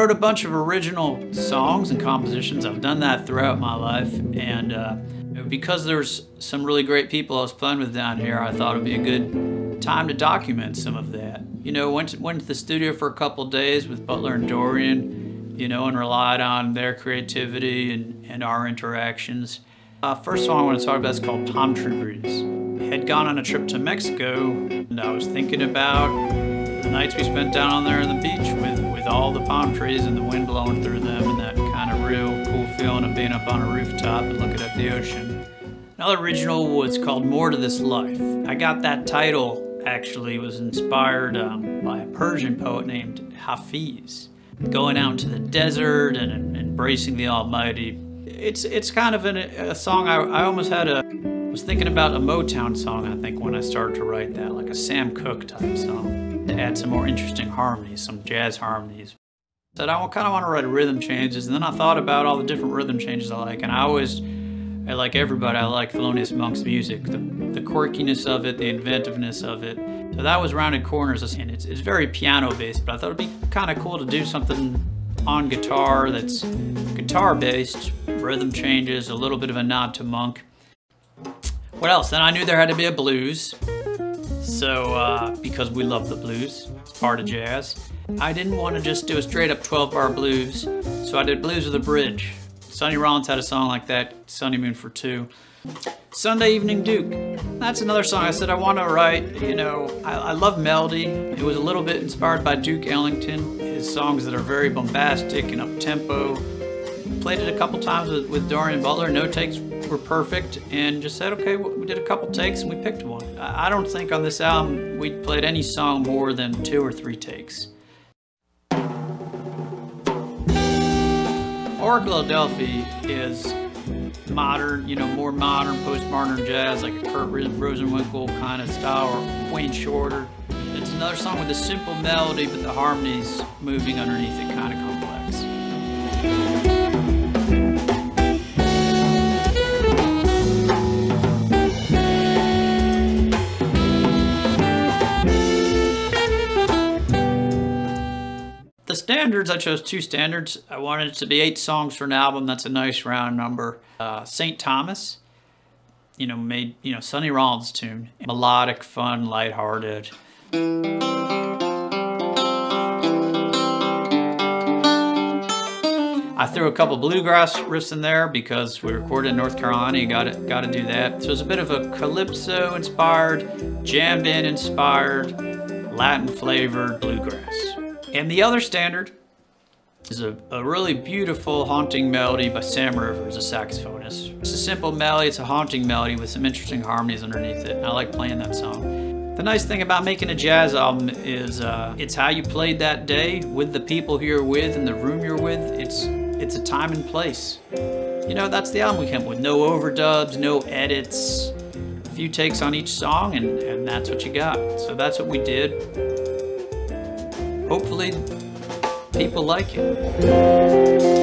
wrote a bunch of original songs and compositions. I've done that throughout my life, and because there's some really great people I was playing with down here, I thought it'd be a good time to document some of that. You know, went to the studio for a couple days with Butler and Dorian, you know, and relied on their creativity and our interactions. First song I want to talk about is called Palm Tree Breeze. I had gone on a trip to Mexico, and I was thinking about the nights we spent down on there on the beach with all the palm trees and the wind blowing through them, and that kind of real cool feeling of being up on a rooftop and looking at the ocean. Another original was called More to This Life. I got that title, actually, was inspired by a Persian poet named Hafiz. Going out into the desert and embracing the Almighty. It's kind of a song I almost was thinking about a Motown song, I think, when I started to write that, like a Sam Cooke type song, to add some more interesting harmonies, some jazz harmonies. So I kind of want to write rhythm changes, and then I thought about all the different rhythm changes I like, and I like everybody, I like Thelonious Monk's music, the quirkiness of it, the inventiveness of it. So that was Rounded Corners, and it's very piano-based, but I thought it'd be kind of cool to do something on guitar that's guitar-based, rhythm changes, a little bit of a nod to Monk. What else? Then I knew there had to be a blues. So, because we love the blues, it's part of jazz. I didn't want to just do a straight-up 12-bar blues, so I did blues with a bridge. Sonny Rollins had a song like that, Sunny Moon for Two. Sunday Evening Duke. That's another song I said I want to write. You know, I love melody. It was a little bit inspired by Duke Ellington, his songs that are very bombastic and up-tempo. Played it a couple times with Dorian Butler. No takes were perfect, and just said, okay, we did a couple takes and we picked one. I don't think on this album we played any song more than 2 or 3 takes. Oracle Adelphi is modern, you know, more modern, postmodern jazz, like a Kurt Rosenwinkel kind of style, or Wayne Shorter. It's another song with a simple melody, but the harmonies moving underneath it kind of complex. The standards, I chose 2 standards. I wanted it to be 8 songs for an album. That's a nice round number. St. Thomas, you know, made, you know, Sonny Rollins tune. Melodic, fun, lighthearted. I threw a couple bluegrass riffs in there because we recorded in North Carolina. You got to do that. So it's a bit of a calypso-inspired, jam band-inspired, Latin-flavored bluegrass. And the other standard is a really beautiful haunting melody by Sam Rivers, a saxophonist. It's a simple melody, it's a haunting melody with some interesting harmonies underneath it, and I like playing that song. The nice thing about making a jazz album is it's how you played that day with the people who you're with and the room you're with. It's a time and place. You know, that's the album we came up with. No overdubs, no edits, a few takes on each song, and that's what you got. So that's what we did. Hopefully, people like it.